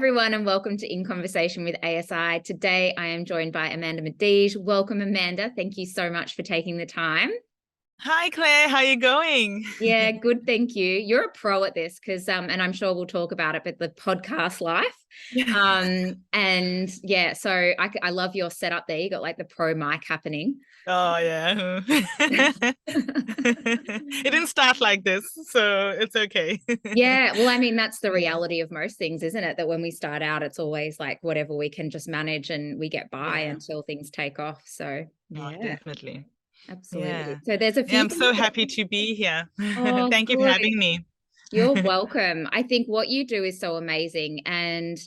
everyone, and welcome to In Conversation with ASI. Today, I am joined by Amanda Mudege. Welcome, Amanda. Thank you so much for taking the time. Hi, Claire. How are you going? Yeah, good. Thank you. You're a pro at this because, and I'm sure we'll talk about it, but the podcast life. And yeah, so I love your setup there. You got like the pro mic happening. Oh, yeah. It didn't start like this, so it's okay. Yeah, well, I mean, that's the reality of most things, isn't it? That when we start out, it's always like whatever we can just manage and we get by until things take off. So, Oh, yeah, definitely. absolutely. Yeah. So, there's a Yeah, few I'm so things that, happy to be here. oh, Thank you for good. having me. You're welcome. I think what you do is so amazing. And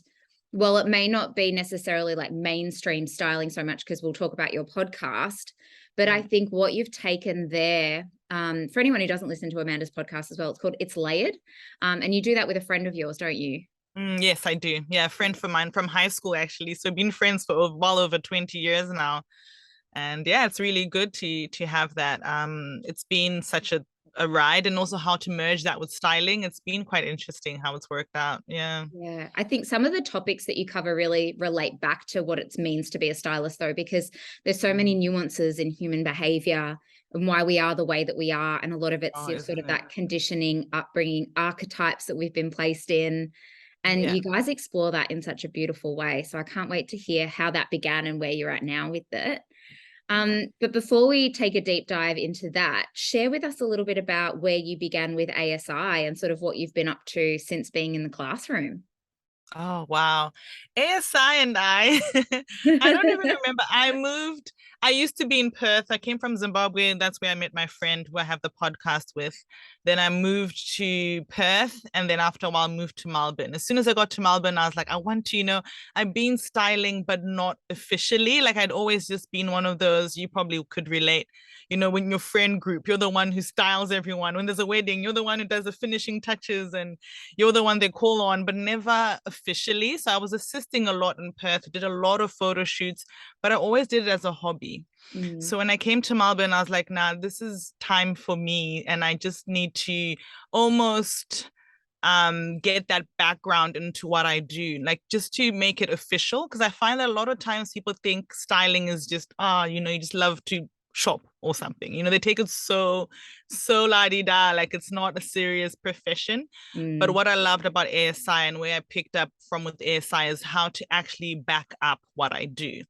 well, it may not be necessarily like mainstream styling so much because we'll talk about your podcast, but I think what you've taken there, for anyone who doesn't listen to Amanda's podcast as well, it's called It's Layered. And you do that with a friend of yours, don't you? Yes, I do. Yeah, a friend of mine from high school, actually. So been friends for well over 20 years now. And yeah, it's really good to have that. It's been such a ride, and also how to merge that with styling. It's been quite interesting how it's worked out. Yeah. Yeah, I think some of the topics that you cover really relate back to what it means to be a stylist, though, because there's so many nuances in human behavior and why we are the way that we are. And a lot of it's Oh, sort isn't of it? that conditioning, upbringing, archetypes that we've been placed in. And Yeah. you guys explore that in such a beautiful way. So I can't wait to hear how that began and where you're at now with it. But before we take a deep dive into that, share with us a little bit about where you began with ASI and sort of what you've been up to since being in the classroom. Oh, wow. ASI and I, I don't even remember. I used to be in Perth. I came from Zimbabwe, and that's where I met my friend who I have the podcast with. Then I moved to Perth, and then after a while moved to Melbourne. As soon as I got to Melbourne, I was like, I want to, I've been styling, but not officially. Like I'd always just been one of those, you probably could relate, when your friend group, you're the one who styles everyone. When there's a wedding, you're the one who does the finishing touches, and you're the one they call on, but never officially. So I was assisting a lot in Perth, did a lot of photo shoots, but I always did it as a hobby. So when I came to Melbourne, I was like, nah, this is time for me. And I just need to almost get that background into what I do, like just to make it official. Because I find that a lot of times people think styling is just, you just love to shop or something. They take it so la-di-da, like it's not a serious profession. But what I loved about ASI and where I picked up from with ASI is how to actually back up what I do,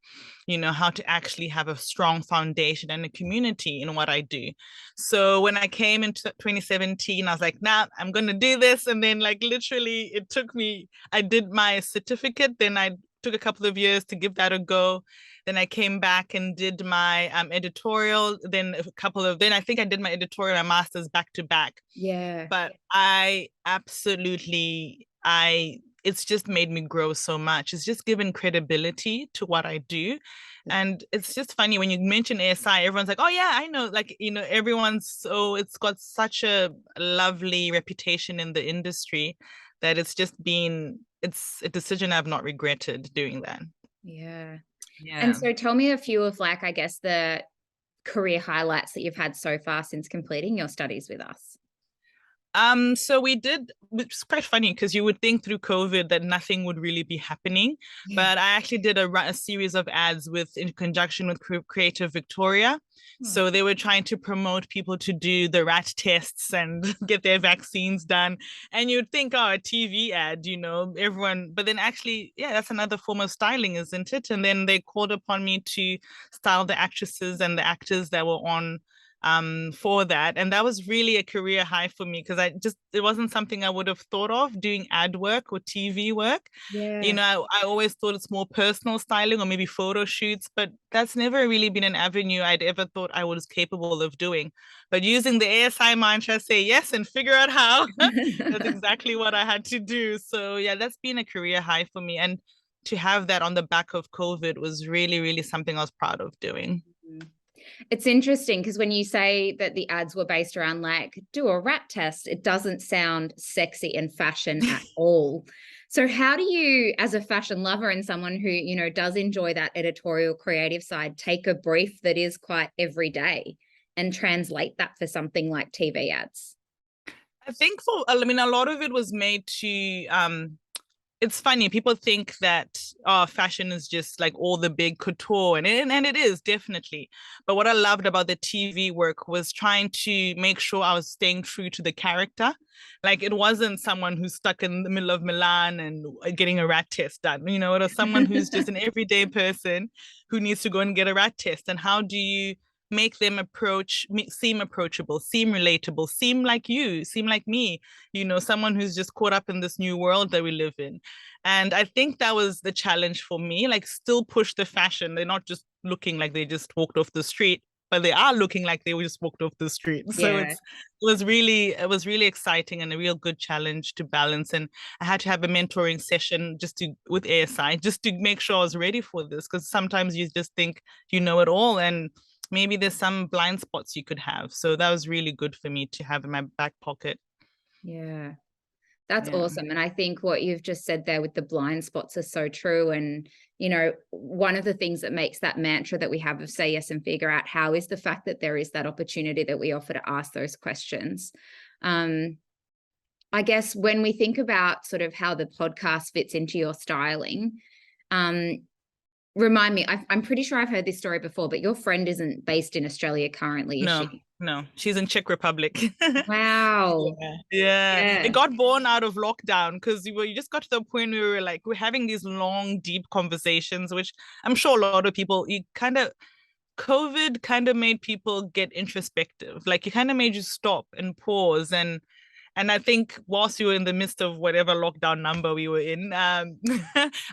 how to actually have a strong foundation and a community in what I do. So when I came into 2017, I was like, nah, I'm going to do this. And then like literally it took me, I did my certificate, then I took a couple of years to give that a go. Then I came back and did my editorial. Then I think I did my editorial and master's back to back. Yeah. But it's just made me grow so much. It's just given credibility to what I do. And it's just funny when you mention ASI, everyone's like, oh yeah, I know. Like, it's got such a lovely reputation in the industry that it's a decision I've not regretted doing that. Yeah. And Yeah. so tell me a few of like, I guess, the career highlights that you've had so far since completing your studies with us. So we did, it's quite funny because you would think through COVID that nothing would really be happening. Yeah. But I actually did a series of ads in conjunction with Creative Victoria. So they were trying to promote people to do the rat tests and get their vaccines done. And you'd think, oh, a TV ad, everyone, but then actually, yeah, that's another form of styling, isn't it? And then they called upon me to style the actresses and the actors that were on for that. And that was really a career high for me because it wasn't something I would have thought of doing ad work or TV work. Yeah. I always thought it's more personal styling or maybe photo shoots, but that's never really been an avenue I'd ever thought I was capable of doing. But using the ASI mantra, say yes and figure out how, that's exactly what I had to do. So yeah, that's been a career high for me. And to have that on the back of COVID was really, really something I was proud of doing. It's interesting because when you say that the ads were based around like do a rat test, it doesn't sound sexy and fashion at all. So how do you, as a fashion lover and someone who, does enjoy that editorial creative side, take a brief that is quite everyday and translate that for something like TV ads? I think a lot of it was made to it's funny. People think that fashion is just like all the big couture, and it is definitely. But what I loved about the TV work was trying to make sure I was staying true to the character. Like it wasn't someone who's stuck in the middle of Milan and getting a rat test done. You know, it was someone who's just an everyday person who needs to go and get a rat test. And how do you make them seem approachable, seem relatable, seem like you, seem like me, someone who's just caught up in this new world that we live in. And I think that was the challenge for me, like still push the fashion. They're not just looking like they just walked off the street, but they are looking like they just walked off the street. So Yeah. it was really exciting and a real good challenge to balance. And I had to have a mentoring session with ASI just to make sure I was ready for this, because sometimes you just think you know it all, and maybe there's some blind spots you could have. So that was really good for me to have in my back pocket. Yeah. That's Yeah. awesome. And I think what you've just said there with the blind spots are so true. And, one of the things that makes that mantra that we have of say yes and figure out how is the fact that there is that opportunity that we offer to ask those questions. I guess when we think about sort of how the podcast fits into your styling, remind me, I'm pretty sure I've heard this story before, but your friend isn't based in Australia currently, is she? No, she's in Czech Republic. Wow. Yeah. It Yeah. got born out of lockdown because you just got to the point where we were like, we're having these long, deep conversations, which I'm sure a lot of people, COVID kind of made people get introspective. Like it kind of made you stop and pause. And I think whilst we were in the midst of whatever lockdown number we were in, I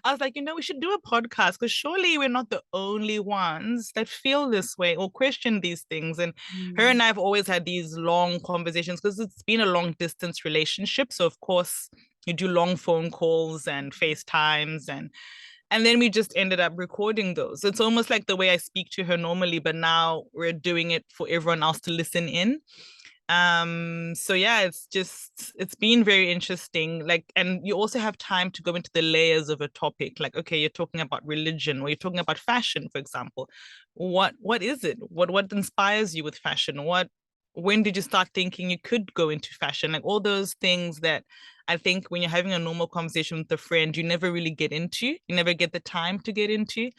was like, we should do a podcast because surely we're not the only ones that feel this way or question these things. And her and I have always had these long conversations because it's been a long distance relationship. So of course you do long phone calls and FaceTimes and then we just ended up recording those. It's almost like the way I speak to her normally, but now we're doing it for everyone else to listen in. So yeah, it's been very interesting. Like, and you also have time to go into the layers of a topic. Like, okay, you're talking about religion or you're talking about fashion, for example. What is it? What inspires you with fashion? When did you start thinking you could go into fashion? Like all those things that I think when you're having a normal conversation with a friend, you never really get into, you never get the time to get into.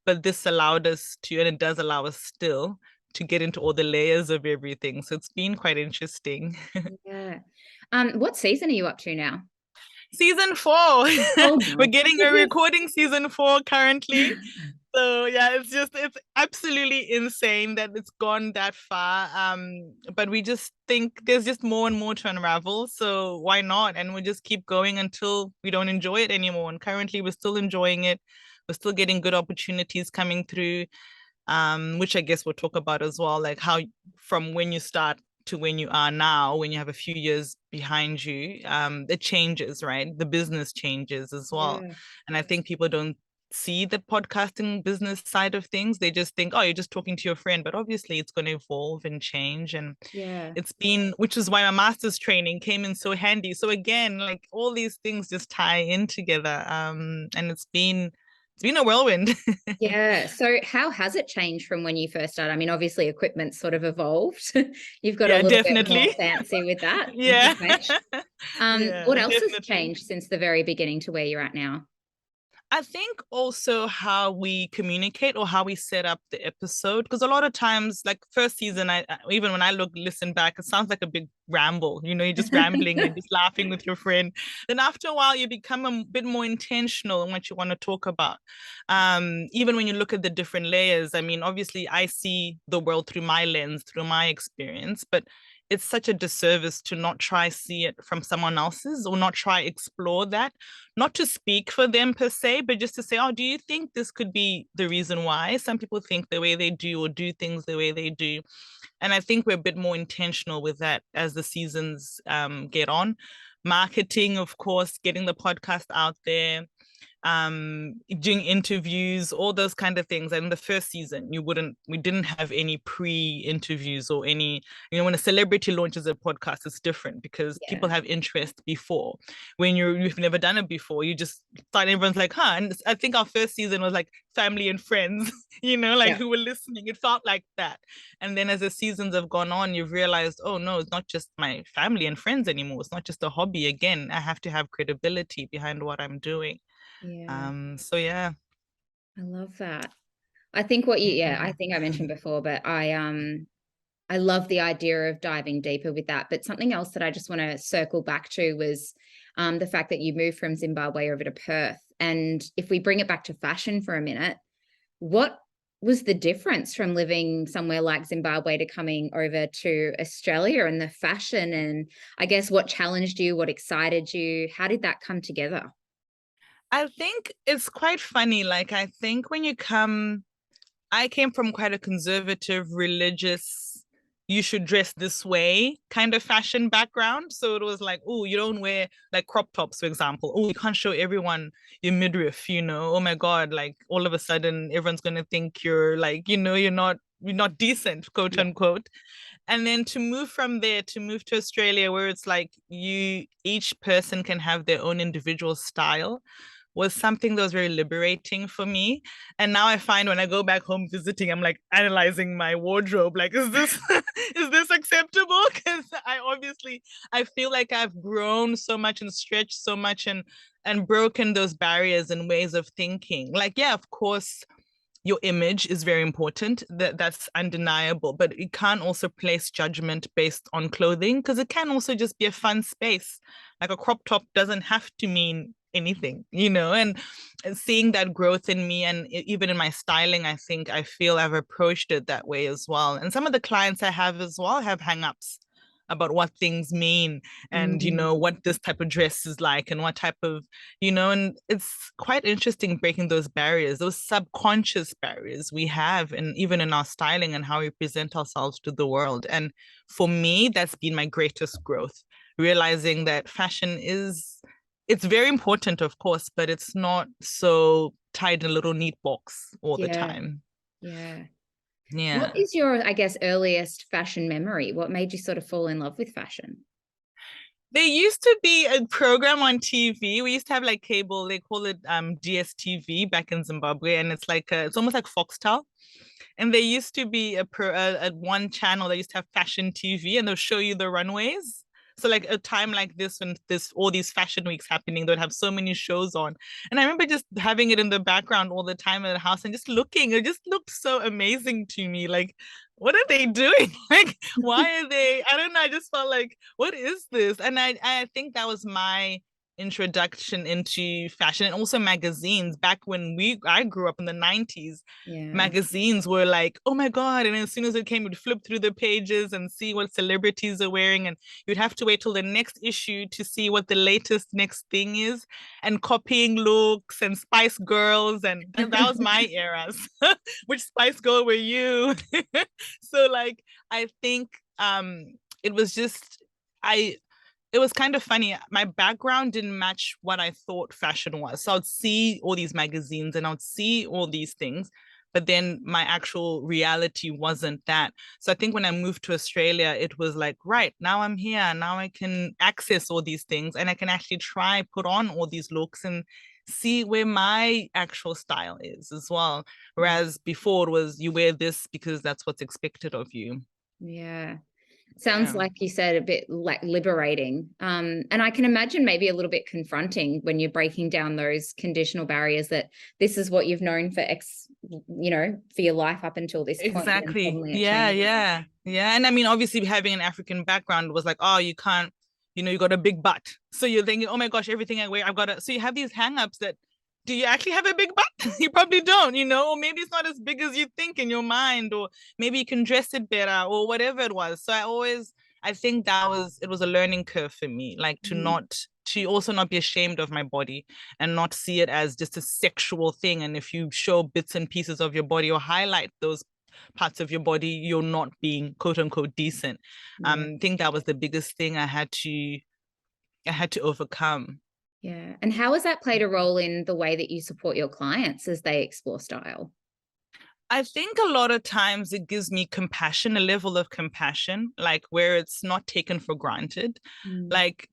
But this allowed us to, and it does allow us still to get into all the layers of everything. So it's been quite interesting. Yeah. What season are you up to now? Season 4. Oh We're my we're goodness. recording season 4 currently. So yeah, it's absolutely insane that it's gone that far. But we just think there's just more and more to unravel. So why not? And we just keep going until we don't enjoy it anymore. And currently we're still enjoying it. We're still getting good opportunities coming through. Which I guess we'll talk about as well, like how from when you start to when you are now, when you have a few years behind you, it changes, right? The business changes as well. Yeah. And I think people don't see the podcasting business side of things. They just think, oh, you're just talking to your friend, but obviously it's going to evolve and change. And Yeah. it's been, which is why my master's training came in so handy. So again, like all these things just tie in together. And it's been a whirlwind. Yeah. So how has it changed from when you first started? I mean, obviously equipment sort of evolved. You've got a Yeah, little bit more definitely. fancy with that, with the Yeah. mesh. What Yeah, else has definitely. changed since the very beginning to where you're at now? I think also how we communicate or how we set up the episode, because a lot of times, like first season, even when I listen back, it sounds like a big ramble. You're just rambling and just laughing with your friend. Then after a while, you become a bit more intentional in what you want to talk about. Even when you look at the different layers, I mean, obviously, I see the world through my lens, through my experience, but it's such a disservice to not try see it from someone else's or not try explore that, not to speak for them per se, but just to say, oh, do you think this could be the reason why some people think the way they do or do things the way they do? And I think we're a bit more intentional with that as the seasons get on. Marketing, of course, getting the podcast out there, doing interviews, all those kind of things. And in the first season, we didn't have any pre-interviews or any, when a celebrity launches a podcast, it's different because Yeah. people have interest before. When you've never done it before, you just start, everyone's like, huh. And I think our first season was like family and friends, like Yeah. who were listening. It felt like that. And then as the seasons have gone on, you've realized, oh no, it's not just my family and friends anymore. It's not just a hobby. Again, I have to have credibility behind what I'm doing. Yeah. So yeah. I love that. I think what you, yeah, I Mm. think I mentioned before, but I love the idea of diving deeper with that. But something else that I just want to circle back to was the fact that you moved from Zimbabwe over to Perth. And if we bring it back to fashion for a minute, what was the difference from living somewhere like Zimbabwe to coming over to Australia and the fashion? And I guess what challenged you, what excited you? How did that come together? I think it's quite funny. Like, I think when you come, I came from quite a conservative, religious, you should dress this way kind of fashion background. So it was like, oh, you don't wear like crop tops, for example. Oh, you can't show everyone your midriff, Oh my God, like all of a sudden everyone's gonna think you're like, you're not decent, quote Yeah. unquote. And then to move from there to move to Australia, where it's like each person can have their own individual style, was something that was very liberating for me. And now I find when I go back home visiting, I'm like analyzing my wardrobe. Like, is this is this acceptable? Because I feel like I've grown so much and stretched so much and broken those barriers and ways of thinking. Like, yeah, of course, your image is very important. That's undeniable, but you can't also place judgment based on clothing because it can also just be a fun space. Like a crop top doesn't have to mean anything, and seeing that growth in me and even in my styling, I feel I've approached it that way as well. And some of the clients I have as well have hang-ups about what things mean and Mm, what this type of dress is like and what type of and it's quite interesting breaking those barriers, those subconscious barriers we have, and even in our styling and how we present ourselves to the world. And for me, that's been my greatest growth, realizing that fashion is, it's very important, of course, but it's not so tied in a little neat box all the yeah. time. Yeah. What Yeah. is your, I guess, earliest fashion memory? What made you sort of fall in love with fashion? There used to be a program on TV. We used to have like cable, they call it DSTV back in Zimbabwe, and it's like it's almost like Foxtel. And there used to be a one channel that used to have fashion TV, and they'll show you the runways. So like a time like this, when this all these fashion weeks happening, they'd have so many shows on. And I remember just having it in the background all the time at the house and just looking. It just looked so amazing to me. Like, what are they doing? Like, why are they? I don't know. I just felt like, what is this? And I think that was my introduction into fashion and also magazines back when I grew up in the 90s. Yeah. Magazines were like, oh my God. And as soon as it came, you'd flip through the pages and see what celebrities are wearing. And you'd have to wait till the next issue to see what the latest next thing is, and copying looks and Spice Girls. And that was my era. Which Spice Girl were you? So like, I think it was just, I, it was kind of funny. My background didn't match what I thought fashion was. So I'd see all these magazines and I'd see all these things, but then my actual reality wasn't that. So I think when I moved to Australia, it was like, right, now I'm here. Now I can access all these things and I can actually try put on all these looks and see where my actual style is as well. Whereas before it was you wear this because that's what's expected of you. Yeah. Sounds Yeah. like you said a bit like liberating. And I can imagine maybe a little bit confronting when you're breaking down those conditional barriers that this is what you've known for for your life up until this point, and then Exactly. suddenly it Yeah, changes. yeah, yeah. And I mean, obviously, having an African background was like, oh, you can't, you got a big butt. So you're thinking, oh my gosh, everything I wear, I've got to. So you have these hang-ups that, do you actually have a big butt? You probably don't, or maybe it's not as big as you think in your mind, or maybe you can dress it better, or whatever it was. So I think it was a learning curve for me, like Mm. to also not be ashamed of my body and not see it as just a sexual thing. And if you show bits and pieces of your body or highlight those parts of your body, you're not being quote unquote decent. Yeah. I think that was the biggest thing I had to overcome. Yeah. And how has that played a role in the way that you support your clients as they explore style? I think a lot of times it gives me compassion, a level of compassion, like where it's not taken for granted. Mm. Like,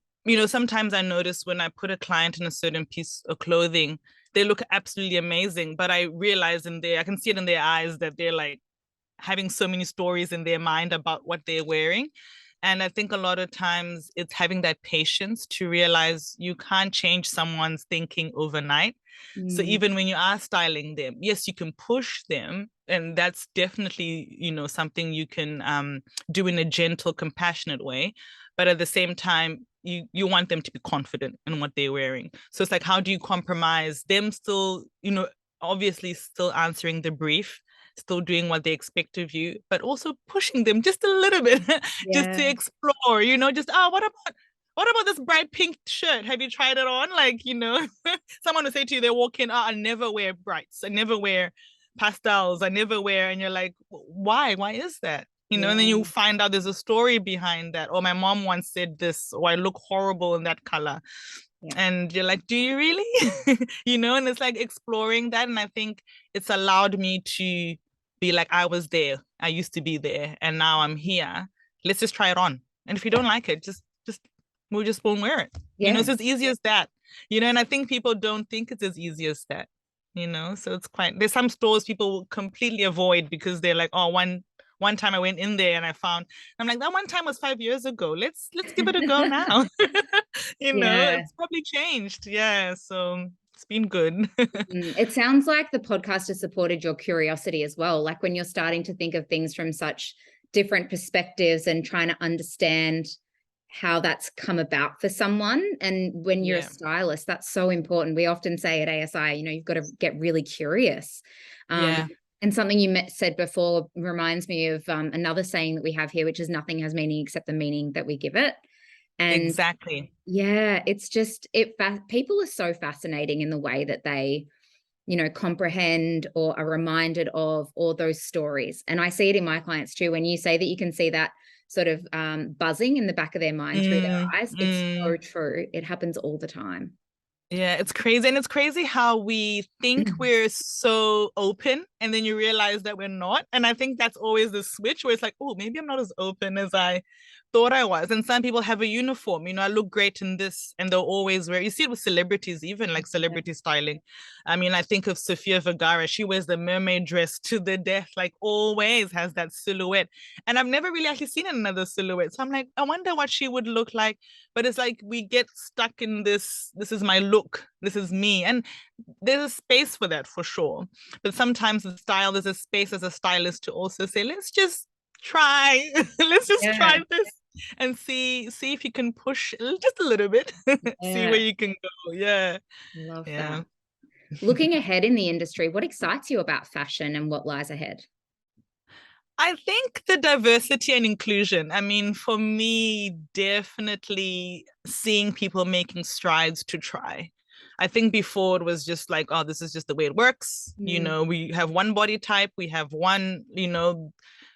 sometimes I notice when I put a client in a certain piece of clothing, they look absolutely amazing, but I realize I can see it in their eyes that they're like having so many stories in their mind about what they're wearing. And I think a lot of times it's having that patience to realize you can't change someone's thinking overnight. So Mm. even when you are styling them, yes, you can push them. And that's definitely, something you can do in a gentle, compassionate way. But at the same time, you want them to be confident in what they're wearing. So it's like, how do you compromise them still, obviously still answering the brief, still doing what they expect of you, but also pushing them just a little bit, just to Yeah. explore, just, what about this bright pink shirt? Have you tried it on? Like, someone will say to you, they walk in, I never wear brights. I never wear pastels. I never wear, and you're like, why? Why is that? And then you Yeah. find out there's a story behind that. Or my mom once said this, or I look horrible in that color. Yeah. And you're like, do you really? And it's like exploring that. And I think it's allowed me to be like, I was there. I used to be there. And now I'm here. Let's just try it on. And if you don't like it, just we just won't wear it. Yeah. It's as easy as that. And I think people don't think it's as easy as that. So it's there's some stores people will completely avoid because they're like, oh, one time I went in there and I'm like, that one time was 5 years ago. Let's give it a go now. Yeah. It's probably changed. Yeah. So it's been good. It sounds like the podcast has supported your curiosity as well. Like when you're starting to think of things from such different perspectives and trying to understand how that's come about for someone. And when you're a Yeah. stylist, that's so important. We often say at ASI, you've got to get really curious. Yeah. And something you said before reminds me of another saying that we have here, which is nothing has meaning except the meaning that we give it. And Exactly. yeah, it's just people are so fascinating in the way that they, comprehend or are reminded of all those stories. And I see it in my clients too. When you say that you can see that sort of buzzing in the back of their mind through their eyes, it's so true. It happens all the time. Yeah, it's crazy. And it's crazy how we think we're so open and then you realize that we're not. And I think that's always the switch where it's like, oh, maybe I'm not as open as I thought I was. And some people have a uniform, I look great in this, and they'll always wear. You see it with celebrities, even like celebrity styling. I mean, I think of Sofia Vergara. She wears the mermaid dress to the death, like always has that silhouette. And I've never really actually seen another silhouette. So I'm like, I wonder what she would look like. But it's like we get stuck in this is my look, this is me. And there's a space for that for sure. But sometimes the style, there's a space as a stylist to also say, let's just try, let's just Yeah. try this and see if you can push just a little bit, see Yeah. where you can go. Yeah. Love Yeah. that. Looking ahead in the industry, what excites you about fashion and what lies ahead? I think the diversity and inclusion. I mean, for me, definitely seeing people making strides to try. I think before it was just like, oh, this is just the way it works. We have one body type, we have one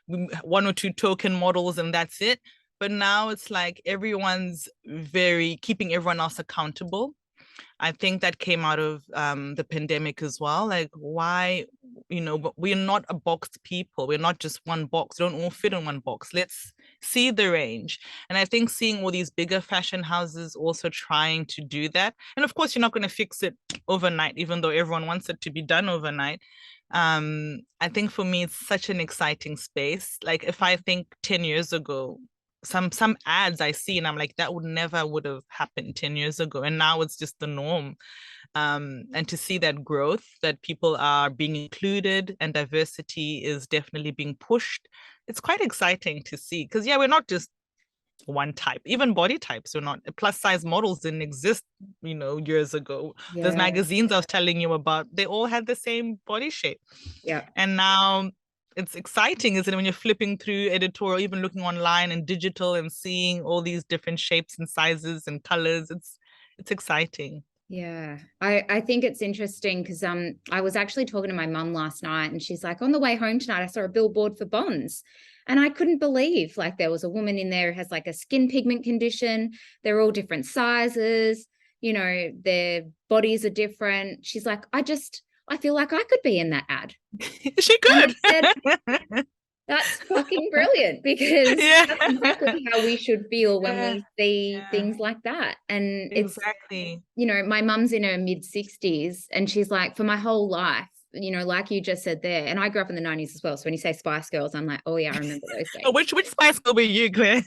or two token models, and that's it. But now it's like everyone's very keeping everyone else accountable. I think that came out of the pandemic as well. Like, why, we're not a boxed people. We're not just one box. We don't all fit in one box. Let's see the range. And I think seeing all these bigger fashion houses also trying to do that. And of course, you're not going to fix it overnight, even though everyone wants it to be done overnight. I think for me, it's such an exciting space. Like if I think 10 years ago, some ads I see and I'm like, that would have happened 10 years ago. And now it's just the norm. And to see that growth, that people are being included and diversity is definitely being pushed, it's quite exciting to see. Because yeah, we're not just one type, even body types. We're not, plus size models didn't exist, years ago. Those Yeah. magazines I was telling you about, they all had the same body shape. Yeah. And now it's exciting, isn't it, when you're flipping through editorial, even looking online and digital and seeing all these different shapes and sizes and colors. It's exciting. Yeah, I think it's interesting because I was actually talking to my mum last night and she's like, on the way home tonight, I saw a billboard for Bonds. And I couldn't believe like there was a woman in there who has like a skin pigment condition. They're all different sizes. their bodies are different. She's like, I feel like I could be in that ad. She And could. I said, that's fucking brilliant, because Yeah. that's exactly how we should feel when Yeah. we see Yeah. things like that. And Exactly. it's, my mum's in her mid-60s, and she's like, for my whole life, like you just said there, and I grew up in the 90s as well. So when you say Spice Girls, I'm like, oh yeah, I remember those days. Oh, which Spice Girl were you, Claire?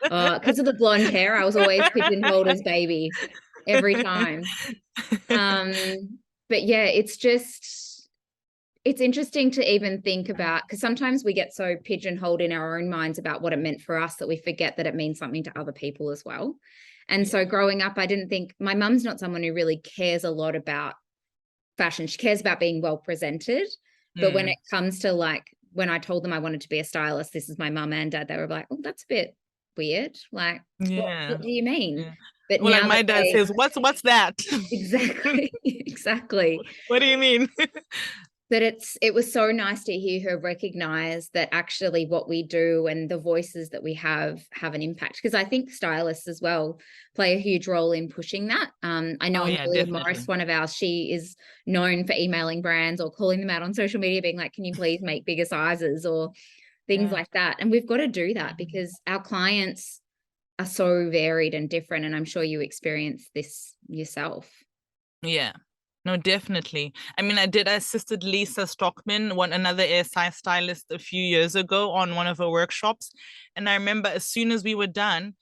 Because of the blonde hair, I was always pigeonholed as baby every time. But yeah, it's interesting to even think about, because sometimes we get so pigeonholed in our own minds about what it meant for us that we forget that it means something to other people as well. And so growing up, I didn't think, my mum's not someone who really cares a lot about fashion. She cares about being well presented. But when it comes to, like, when I told them I wanted to be a stylist, this is my mum and dad, they were like, oh, that's a bit weird. Like, what do you mean? Yeah. But Well, like now my dad says, what's that? exactly, exactly. What do you mean? But it was so nice to hear her recognize that actually what we do and the voices that we have an impact, because I think stylists as well play a huge role in pushing that. I know Amelia Morris, one of ours, she is known for emailing brands or calling them out on social media, being like, can you please make bigger sizes or things like that. And we've got to do that because our clients are so varied and different, and I'm sure you experience this yourself. Yeah. No, definitely. I mean, I assisted Lisa Stockman, another ASI stylist, a few years ago on one of her workshops. And I remember as soon as we were done,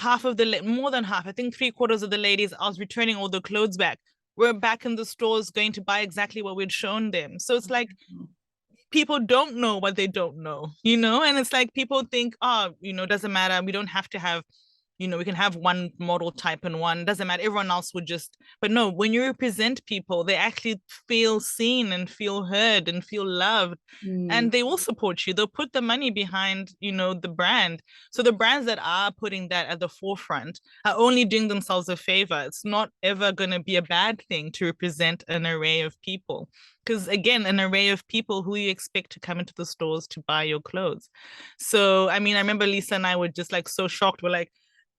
more than half, I think 3/4 of the ladies, I was returning all the clothes back. We're back in the stores going to buy exactly what we'd shown them. So it's like, people don't know what they don't know, and it's like people think, oh, doesn't matter. We don't have to have, we can have one model type and one, doesn't matter. Everyone else would just, but no, when you represent people, they actually feel seen and feel heard and feel loved. And they will support you. They'll put the money behind, the brand. So the brands that are putting that at the forefront are only doing themselves a favor. It's not ever going to be a bad thing to represent an array of people. Because again, an array of people who you expect to come into the stores to buy your clothes. So, I mean, I remember Lisa and I were just like so shocked. We're like,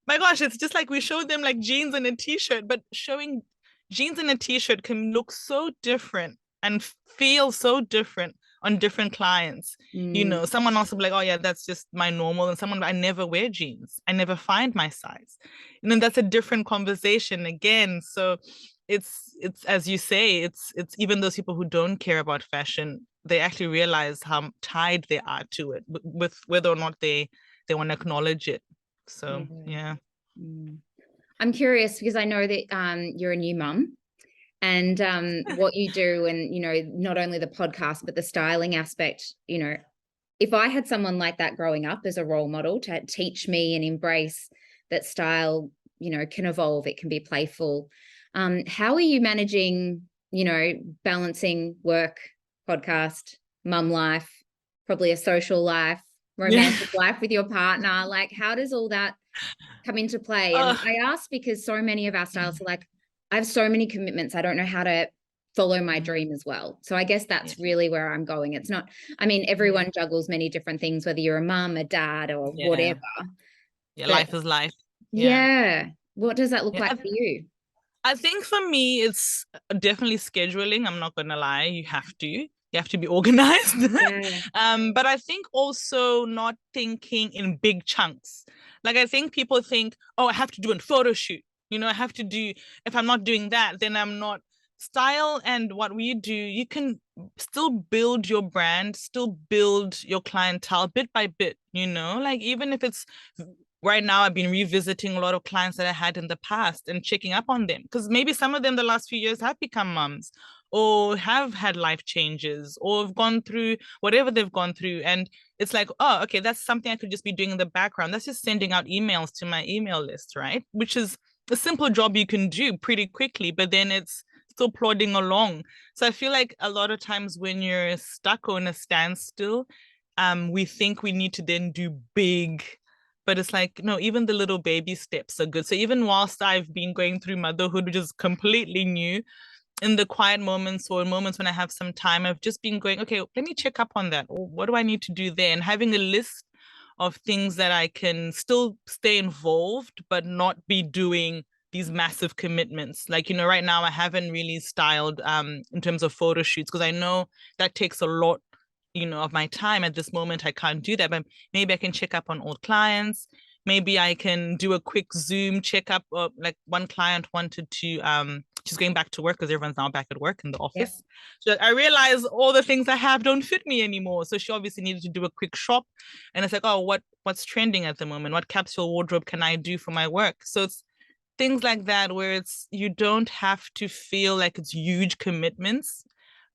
my gosh, it's just like we showed them like jeans and a t-shirt, but showing jeans and a t-shirt can look so different and feel so different on different clients. Someone else will be like, oh yeah, that's just my normal. And someone, I never wear jeans. I never find my size. And then that's a different conversation again. So it's as you say, it's even those people who don't care about fashion, they actually realize how tied they are to it, with whether or not they want to acknowledge it. So yeah. I'm curious because I know that you're a new mum, and what you do, and not only the podcast but the styling aspect. If I had someone like that growing up as a role model to teach me and embrace that style, can evolve, it can be playful. How are you managing, balancing work, podcast, mum life, probably a social life, romantic life with your partner? Like, how does all that come into play? And I ask because so many of our stylists are like, I have so many commitments, I don't know how to follow my dream as well. So I guess that's really where I'm going. It's not, I mean, everyone juggles many different things, whether you're a mum, a dad, or whatever. Yeah, but life is life. Yeah. What does that look like for you? I think for me, it's definitely scheduling. I'm not gonna lie. You have to be organized. But I think also not thinking in big chunks. Like, I think people think, oh, I have to do a photo shoot. I have to do, if I'm not doing that, then I'm not. Style and what we do, you can still build your brand, still build your clientele bit by bit, like even if it's right now, I've been revisiting a lot of clients that I had in the past and checking up on them, because maybe some of them the last few years have become mums or have had life changes or have gone through whatever they've gone through. And it's like, oh, okay, that's something I could just be doing in the background. That's just sending out emails to my email list, right? Which is a simple job you can do pretty quickly, but then it's still plodding along. So I feel like a lot of times when you're stuck or in a standstill, we think we need to then do big, but it's like, no, even the little baby steps are good. So even whilst I've been going through motherhood, which is completely new, in the quiet moments or moments when I have some time, I've just been going, okay, let me check up on that. What do I need to do there? And having a list of things that I can still stay involved, but not be doing these massive commitments. Like, right now I haven't really styled in terms of photo shoots, because I know that takes a lot, of my time. At this moment, I can't do that, but maybe I can check up on old clients. Maybe I can do a quick Zoom checkup. Like, one client wanted to, she's going back to work because everyone's now back at work in the Yep. office. So I realize all the things I have don't fit me anymore. So she obviously needed to do a quick shop. And it's like, oh, what's trending at the moment? What capsule wardrobe can I do for my work? So it's things like that, where you don't have to feel like it's huge commitments,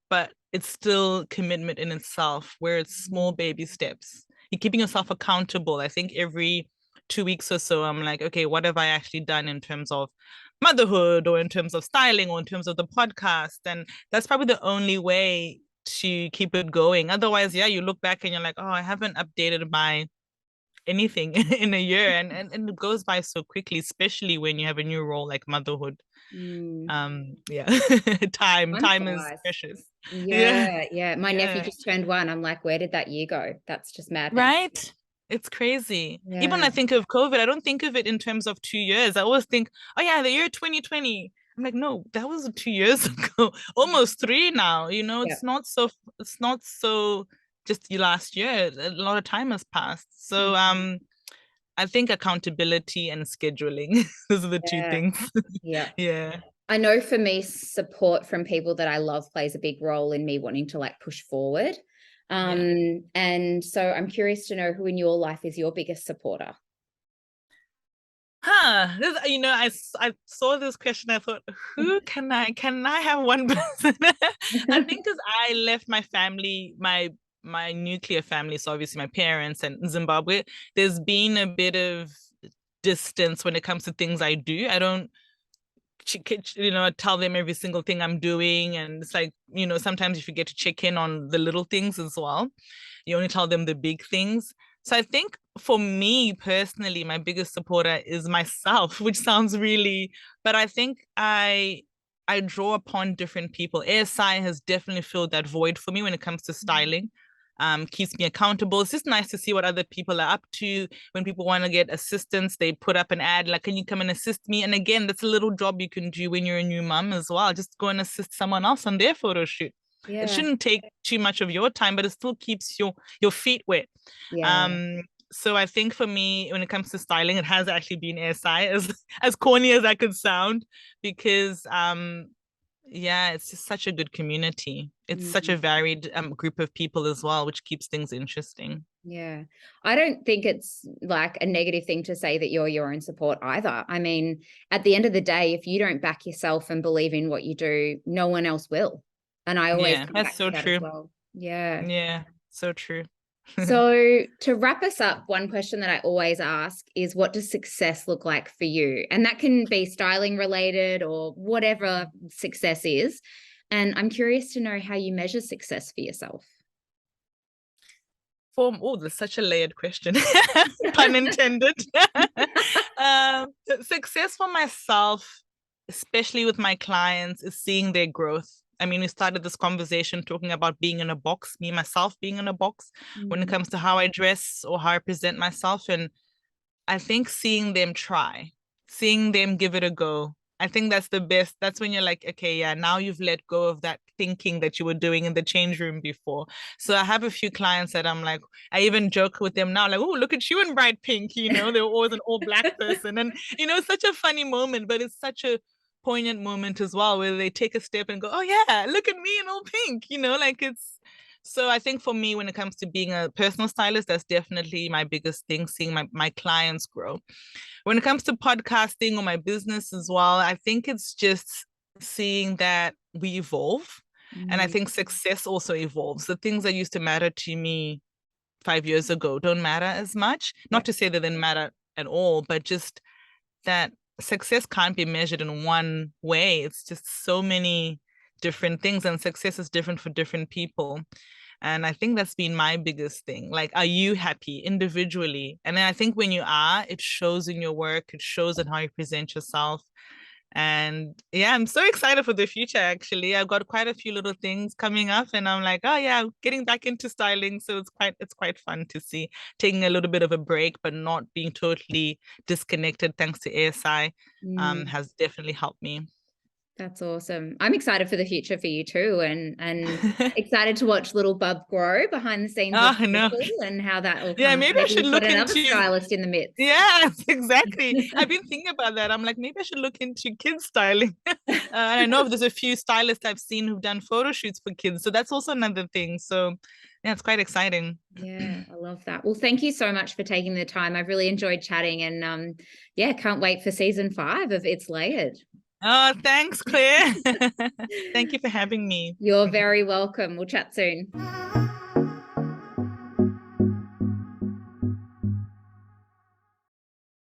but it's still commitment in itself, where it's small baby steps. You're keeping yourself accountable. I think every 2 weeks or so, I'm like, okay, what have I actually done in terms of motherhood, or in terms of styling, or in terms of the podcast? And that's probably the only way to keep it going. Otherwise, yeah, you look back and you're like, oh, I haven't updated my anything in a year, and it goes by so quickly, especially when you have a new role like motherhood. Yeah. Time is Flies. precious. Yeah. Yeah. My nephew Yeah. just turned 1. I'm like, where did that year go? That's just madness. Right. It's crazy. Even Yeah. I think of COVID, I don't think of it in terms of 2 years. I always think, oh yeah, the year 2020. I'm like, no, that was 2 years ago, almost three now. Yeah. It's not so just last year. A lot of time has passed. So I think accountability and scheduling, those are the two Yeah. things. Yeah. Yeah. I know for me, support from people that I love plays a big role in me wanting to like push forward. Yeah. And so I'm curious to know who in your life is your biggest supporter. I saw this question. I thought, who can I have one person? I think because I left my family, my nuclear family, so obviously my parents and Zimbabwe, there's been a bit of distance when it comes to things I do. I don't tell them every single thing I'm doing. And it's like, sometimes you forget to check in on the little things as well. You only tell them the big things. So I think for me personally, my biggest supporter is myself, which sounds really, but I think I draw upon different people. ASI has definitely filled that void for me when it comes to styling. Keeps me accountable. It's just nice to see what other people are up to. When people want to get assistance, they put up an ad like, can you come and assist me? And again, that's a little job you can do when you're a new mom as well. Just go and assist someone else on their photo shoot. It Yeah. shouldn't take too much of your time, but it still keeps your feet wet. Yeah. So I think for me, when it comes to styling, it has actually been ASI, as corny as I could sound, because yeah, it's just such a good community. It's such a varied group of people as well, which keeps things interesting. Yeah. I don't think it's like a negative thing to say that you're your own support either. I mean, at the end of the day, if you don't back yourself and believe in what you do, no one else will. And I always Yeah, come that's back so to that as true. well. Yeah. Yeah, so true. So to wrap us up, one question that I always ask is, what does success look like for you? And that can be styling related or whatever success is. And I'm curious to know how you measure success for yourself. That's such a layered question, pun intended. Success for myself, especially with my clients, is seeing their growth. I mean, we started this conversation talking about being in a box, me myself being in a box when it comes to how I dress or how I present myself. And I think seeing them try, seeing them give it a go, I think that's the best. That's when you're like, okay, yeah, now you've let go of that thinking that you were doing in the change room before. So I have a few clients that I'm like, I even joke with them now, like, oh, look at you in bright pink, they're always an all black person. And, it's such a funny moment, but it's such a poignant moment as well, where they take a step and go, oh yeah, look at me in all pink, like it's, so I think for me, when it comes to being a personal stylist, that's definitely my biggest thing, seeing my clients grow. When it comes to podcasting or my business as well, I think it's just seeing that we evolve. And I think success also evolves. The things that used to matter to me 5 years ago don't matter as much. Not to say that they didn't matter at all, but just that success can't be measured in one way. It's just so many different things, and success is different for different people. And I think that's been my biggest thing. Like, are you happy individually? And then I think when you are, it shows in your work, it shows in how you present yourself. And yeah, I'm so excited for the future, actually. I've got quite a few little things coming up and I'm like, oh yeah, getting back into styling. So it's quite fun to see, taking a little bit of a break, but not being totally disconnected thanks to ASI has definitely helped me. That's awesome. I'm excited for the future for you too, and excited to watch little Bub grow behind the scenes of Oh no. Circle and how that will Yeah, come. maybe I Maybe should we've got look another into. stylist in the midst. Yes, exactly. I've been thinking about that. I'm like, maybe I should look into kids styling. And I know there's a few stylists I've seen who've done photo shoots for kids. So that's also another thing. So yeah, it's quite exciting. Yeah, I love that. Well, thank you so much for taking the time. I've really enjoyed chatting and yeah, can't wait for season 5 of It's Layered. Oh, thanks, Claire. Thank you for having me. You're very welcome. We'll chat soon.